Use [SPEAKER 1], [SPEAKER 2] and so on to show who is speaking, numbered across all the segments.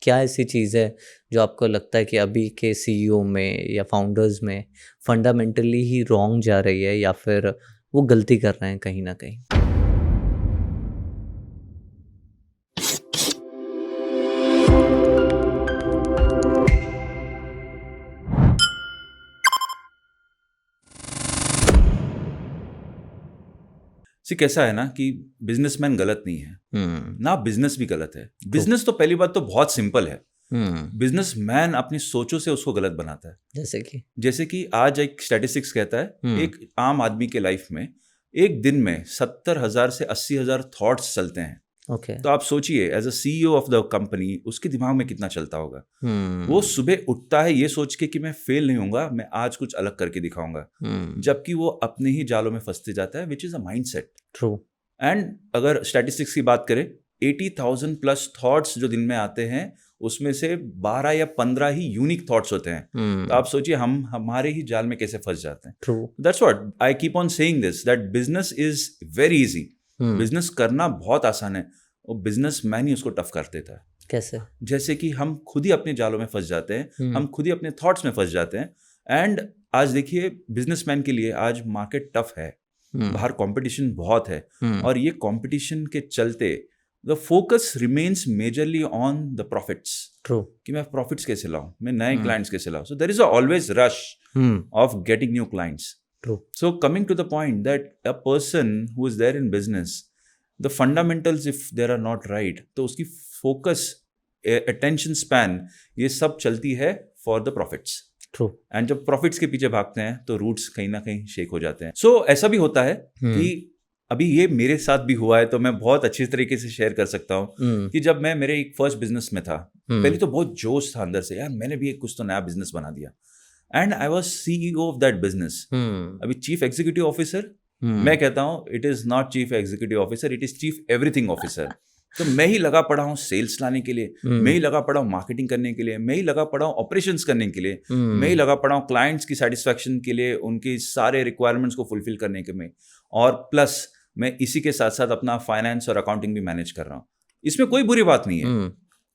[SPEAKER 1] क्या ऐसी चीज़ है जो आपको लगता है कि अभी के सीईओ में या फाउंडर्स में फंडामेंटली ही रॉन्ग जा रही है या फिर वो गलती कर रहे हैं कहीं ना कहीं?
[SPEAKER 2] कैसा है ना कि बिजनेसमैन गलत नहीं है ना, बिजनेस भी गलत है। बिजनेस तो पहली बात तो बहुत सिंपल है। बिजनेसमैन अपनी सोचों से उसको गलत बनाता है। जैसे कि आज एक स्टैटिस्टिक्स कहता है एक आम आदमी के लाइफ में एक दिन में 70,000 से 80,000 थॉट्स चलते हैं। तो आप सोचिए as a CEO of the company उसके दिमाग में कितना चलता होगा। वो सुबह उठता है ये सोच के कि मैं फेल नहीं होऊंगा, मैं आज कुछ अलग करके दिखाऊंगा, जबकि वो अपने ही जालों में फंसते जाता है, which is a mindset.
[SPEAKER 1] True.
[SPEAKER 2] And अगर स्टैटिस्टिक्स की बात करें 80,000 प्लस थॉट्स जो दिन में आते हैं उसमें से 12 या 15 ही यूनिक थॉट्स होते हैं। तो आप सोचिए हम हमारे ही जाल में कैसे फंस जाते हैं।
[SPEAKER 1] True.
[SPEAKER 2] That's what I keep on saying this, that business is very easy. Business करना बहुत आसान है और बिजनेसमैन ही उसको टफ कर देता है।
[SPEAKER 1] कैसे?
[SPEAKER 2] जैसे कि हम खुद ही अपने जालों में फंस जाते हैं, हम खुद ही अपने थॉट्स में फंस जाते हैं। एंड आज देखिए बिजनेसमैन के लिए आज मार्केट टफ है, बाहर कंपटीशन बहुत है, और ये कंपटीशन के चलते the focus remains majorly on the profits.
[SPEAKER 1] True.
[SPEAKER 2] कि मैं प्रॉफिट्स कैसे लाऊं, मैं नए क्लाइंट्स कैसे लाऊं। So there is always rush of getting new clients.
[SPEAKER 1] True.
[SPEAKER 2] So coming to the point that a person who is there in business, the fundamentals if there are not right, तो उसकी focus, attention span, ये सब चलती है for the profits.
[SPEAKER 1] True.
[SPEAKER 2] And जब profits के पीछे भागते हैं तो roots कहीं ना कहीं शेक हो जाते हैं। So ऐसा भी होता है कि अभी ये मेरे साथ भी हुआ है, तो मैं बहुत अच्छी तरीके से शेयर कर सकता हूँ कि जब मैं मेरे एक फर्स्ट बिजनेस में था, पहले तो बहुत जोश था अंदर से, यार मैंने भी एक कुछ तो नया बिजनेस बना दिया। And I was CEO of that business. अभी चीफ एग्जीक्यूटिव ऑफिसर, मैं कहता हूँ it is not chief executive officer, it is chief everything officer. तो मैं ही लगा पड़ा हूँ सेल्स लाने के लिए, मैं ही लगा पड़ा हूँ मार्केटिंग करने के लिए, मैं ही लगा पड़ा हूँ ऑपरेशंस करने के लिए, मैं ही लगा पड़ा हूँ क्लाइंट्स की सेटिस्फैक्शन के लिए, उनकी सारे रिक्वायरमेंट्स को फुलफिल करने के में, और प्लस मैं इसी के साथ साथ अपना फाइनेंस और अकाउंटिंग भी मैनेज कर रहा हूँ। इसमें कोई बुरी बात नहीं है,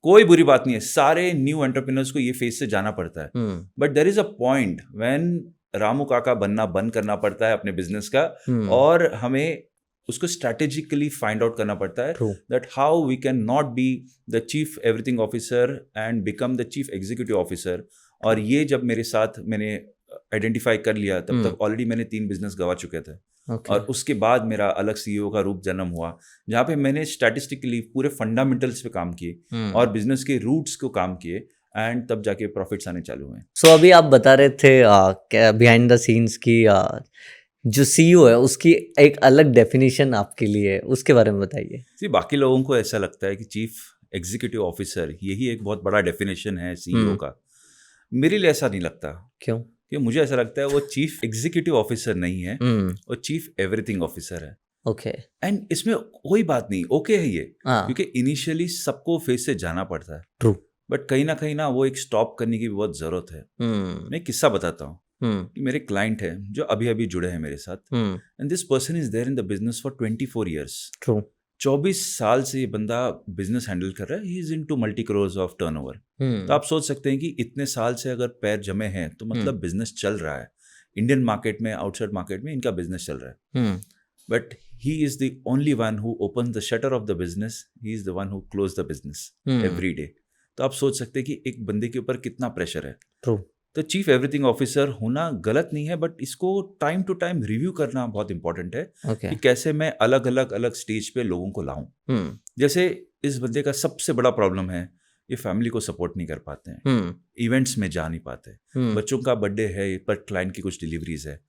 [SPEAKER 2] कोई बुरी बात नहीं है। सारे न्यू एंटरप्रेन्योर्स को ये फेज से जाना पड़ता है, but there is a point when Ramu Kaka बनना बंद करना पड़ता है अपने बिजनेस का, और हमें उसको स्ट्रैटेजिकली फाइंड आउट करना पड़ता है that how we can not be the chief everything officer and become the chief executive officer. और ये जब मेरे साथ मैंने आइडेंटिफाई कर लिया, तब तक ऑलरेडी मैंने 3 बिजनेस गवा चुके थे। और उसके बाद मेरा अलग सीईओ का रूप जन्म हुआ, जहाँ पे मैंने स्टैटिस्टिकली पूरे फंडामेंटल्स पे काम किए और बिजनेस के रूट्स को काम किए, एंड तब जाके प्रॉफिट्स आने चालू हुए।
[SPEAKER 1] सो अभी आप बता रहे थे बिहाइंड द सीन्स की जो सीईओ है उसकी एक अलग डेफिनेशन आपके लिए है, उसके बारे में बताइए।
[SPEAKER 2] बाकी लोगों को ऐसा लगता है कि चीफ एग्जीक्यूटिव ऑफिसर यही एक बहुत बड़ा डेफिनेशन है सीईओ का। मेरे लिए ऐसा नहीं लगता।
[SPEAKER 1] क्यों?
[SPEAKER 2] कि मुझे ऐसा लगता है वो चीफ एग्जीक्यूटिव ऑफिसर नहीं है, वो चीफ एवरीथिंग ऑफिसर है।
[SPEAKER 1] ओके।
[SPEAKER 2] एंड इसमें कोई बात नहीं, ओके है ये, क्योंकि इनिशियली सबको फेस से जाना पड़ता है।
[SPEAKER 1] ट्रू।
[SPEAKER 2] बट कहीं ना वो एक स्टॉप करने की भी बहुत जरूरत है। मैं एक किस्सा बताता हूँ कि मेरे क्लाइंट है जो अभी अभी जुड़े हैं मेरे साथ, and this person is there in the business for 24 years.
[SPEAKER 1] True.
[SPEAKER 2] 24 साल से ये बंदा बिजनेस हैंडल कर रहा है। He is into multi crores of turnover. तो आप सोच सकते हैं कि इतने साल से अगर पैर जमे हैं तो मतलब बिजनेस चल रहा है। इंडियन मार्केट में, आउटसाइड मार्केट में इनका बिजनेस चल रहा है। But he is the only one who open the shutter of the business, he is the one who close the business every day. तो आप सोच सकते हैं कि एक बंदे के ऊपर कितना प्रेशर है।
[SPEAKER 1] ट्रू।
[SPEAKER 2] तो चीफ एवरीथिंग ऑफिसर होना गलत नहीं है, बट इसको टाइम टू टाइम रिव्यू करना बहुत इंपॉर्टेंट है कि कैसे मैं अलग अलग स्टेज पे लोगों को लाऊं। जैसे इस बंदे का सबसे बड़ा प्रॉब्लम है ये फैमिली को सपोर्ट नहीं कर पाते हैं, इवेंट्स में जा नहीं पाते, बच्चों का बर्थडे है पर क्लाइंट की कुछ डिलीवरीज है,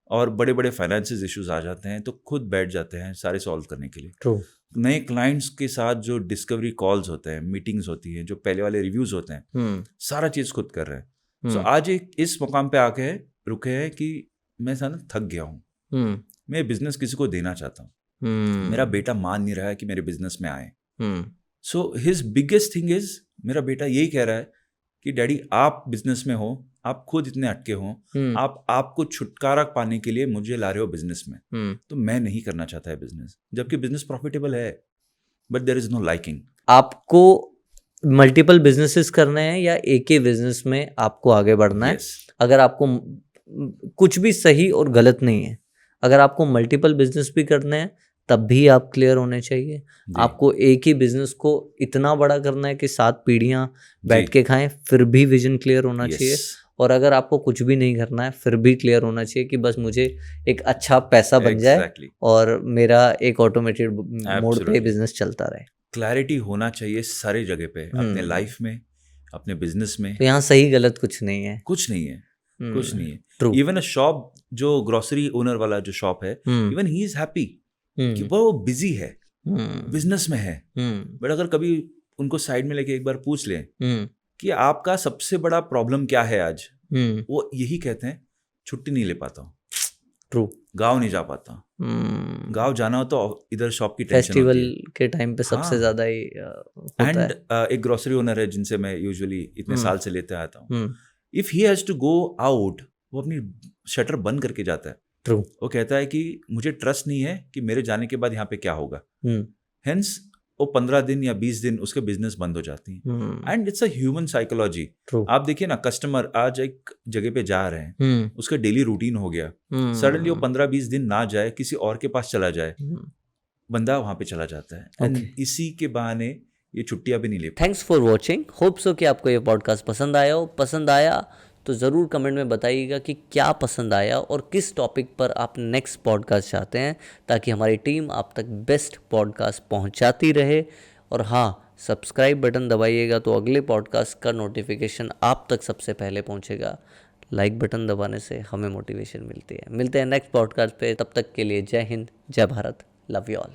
[SPEAKER 2] और बड़े बड़े फाइनेंशियल इश्यूज आ जाते हैं तो खुद बैठ जाते हैं सारे सॉल्व करने के लिए।
[SPEAKER 1] ट्रू।
[SPEAKER 2] नए क्लाइंट्स के साथ जो डिस्कवरी कॉल्स होते हैं, मीटिंग्स होती हैं, जो पहले वाले रिव्यूज होते हैं, सारा चीज खुद कर रहे हैं। So, आज एक इस मुकाम पे आके रुके हैं कि मैं ना थक गया हूँ, मैं बिजनेस किसी को देना चाहता हूँ, मेरा बेटा मान नहीं रहा है कि मेरे बिजनेस में आए। So his biggest thing is, मेरा बेटा यही कह रहा है कि डैडी आप बिजनेस में हो, आप खुद इतने अटके हो, आपको छुटकारा पाने के लिए मुझे ला रहे हो बिजनेस में, तो मैं नहीं करना चाहता है बिजनेस, जबकि बिजनेस प्रॉफिटेबल है, but there is no liking.
[SPEAKER 1] आपको मल्टीपल बिजनेसेस करने हैं या एक ही बिजनेस में आपको आगे बढ़ना है।
[SPEAKER 2] Yes.
[SPEAKER 1] अगर आपको कुछ भी सही और गलत नहीं है, अगर आपको मल्टीपल बिजनेस भी करने हैं तब भी आप क्लियर होने चाहिए।
[SPEAKER 2] जी।
[SPEAKER 1] आपको एक ही बिजनेस को इतना बड़ा करना है कि 7 पीढ़ियां बैठ
[SPEAKER 2] जी।
[SPEAKER 1] के खाएं, फिर भी विजन क्लियर होना
[SPEAKER 2] Yes.
[SPEAKER 1] चाहिए। और अगर आपको कुछ भी नहीं करना है फिर भी क्लियर होना चाहिए कि बस मुझे एक अच्छा पैसा बन जाए
[SPEAKER 2] Exactly.
[SPEAKER 1] और मेरा एक ऑटोमेटेड मोड पे
[SPEAKER 2] Absolutely.
[SPEAKER 1] बिजनेस चलता रहे।
[SPEAKER 2] क्लैरिटी होना चाहिए सारी जगह पे, अपने लाइफ में, अपने बिजनेस में।
[SPEAKER 1] तो यहाँ सही गलत कुछ नहीं है।
[SPEAKER 2] कुछ नहीं है, कुछ नहीं है।
[SPEAKER 1] ट्रू।
[SPEAKER 2] इवन अ शॉप, जो ग्रोसरी ओनर वाला जो शॉप है, इवन ही इज हैप्पी कि वो बिजी है, बिजनेस में है। बट अगर कभी उनको साइड में लेके एक बार पूछ लें कि आपका सबसे बड़ा प्रॉब्लम क्या है आज, वो यही कहते हैं, छुट्टी नहीं ले पाता हूँ,
[SPEAKER 1] ट्रू,
[SPEAKER 2] गाँव नहीं जा पाता हूँ। गाँव जाना हो तो इधर शॉप की टेंशन
[SPEAKER 1] फेस्टिवल
[SPEAKER 2] होती है
[SPEAKER 1] के टाइम पे सबसे
[SPEAKER 2] हाँ।
[SPEAKER 1] ज्यादा ही होता है।
[SPEAKER 2] एंड एक ग्रोसरी ओनर है जिनसे मैं यूजुअली इतने साल से लेते आता हूँ,
[SPEAKER 1] hmm,
[SPEAKER 2] if he has to go out, वो अपनी शटर बंद करके जाता है।
[SPEAKER 1] ट्रू।
[SPEAKER 2] वो कहता है कि मुझे ट्रस्ट नहीं है कि मेरे जाने के बाद यहाँ पे क्या होगा। हेंस वो 15 दिन या 20 दिन उसके बिजनेस बंद हो जाती है। And it's a human psychology.
[SPEAKER 1] True.
[SPEAKER 2] आप देखिए ना, कस्टमर आज एक जगह पे जा रहे हैं, उसका डेली रूटीन हो गया, सडनली वो 15-20 दिन ना जाए, किसी और के पास चला जाए, बंदा वहां पे चला जाता है। एंड इसी के बहाने ये छुट्टियां भी नहीं ले।
[SPEAKER 1] Thanks for watching. Hope so कि आपको ये पॉडकास्ट पसंद आया हो। पसंद आया तो ज़रूर कमेंट में बताइएगा कि क्या पसंद आया और किस टॉपिक पर आप नेक्स्ट पॉडकास्ट चाहते हैं, ताकि हमारी टीम आप तक बेस्ट पॉडकास्ट पहुंचाती रहे। और हाँ, सब्सक्राइब बटन दबाइएगा तो अगले पॉडकास्ट का नोटिफिकेशन आप तक सबसे पहले पहुंचेगा। लाइक बटन दबाने से हमें मोटिवेशन मिलती है। मिलते हैं नेक्स्ट पॉडकास्ट पे, तब तक के लिए जय हिंद, जय भारत, लव यू ऑल।